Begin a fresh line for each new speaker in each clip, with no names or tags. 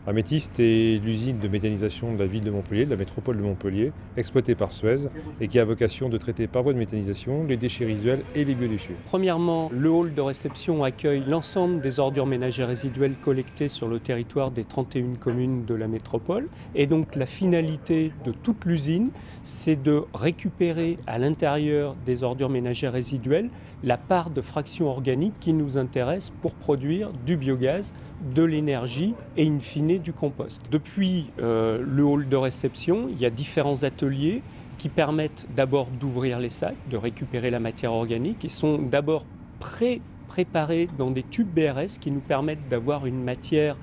Améthyste est l'usine de méthanisation de la ville de Montpellier, de la métropole de Montpellier, exploitée par Suez et qui a vocation de traiter par voie de méthanisation les déchets résiduels et les biodéchets.
Premièrement, le hall de réception accueille l'ensemble des ordures ménagères résiduelles collectées sur le territoire des 31 communes de la métropole. Et donc la finalité de toute l'usine, c'est de récupérer à l'intérieur des ordures ménagères résiduelles la part de fraction organique qui nous intéresse pour produire du biogaz, de l'énergie et in fine du compost. Depuis le hall de réception, il y a différents ateliers qui permettent d'abord d'ouvrir les sacs, de récupérer la matière organique. Ils sont d'abord préparés dans des tubes BRS qui nous permettent d'avoir une matière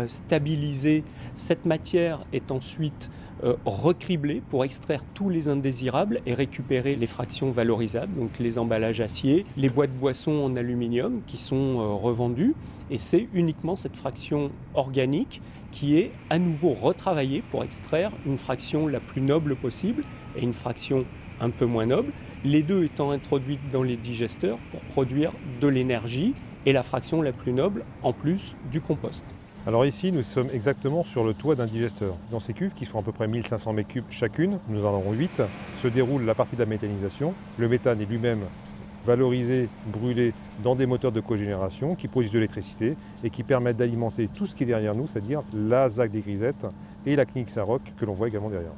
stabilisée. Cette matière est ensuite recriblée pour extraire tous les indésirables et récupérer les fractions valorisables, donc les emballages acier, les boîtes de boissons en aluminium qui sont revendues. Et c'est uniquement cette fraction organique qui est à nouveau retravaillée pour extraire une fraction la plus noble possible et une fraction un peu moins noble, les deux étant introduites dans les digesteurs pour produire de l'énergie et la fraction la plus noble en plus du compost.
Alors ici, nous sommes exactement sur le toit d'un digesteur. Dans ces cuves, qui font à peu près 1500 m3 chacune, nous en avons 8, se déroule la partie de la méthanisation. Le méthane est lui-même valorisé, brûlé dans des moteurs de cogénération qui produisent de l'électricité et qui permettent d'alimenter tout ce qui est derrière nous, c'est-à-dire la ZAC des Grisettes et la clinique Saint-Roch que l'on voit également derrière.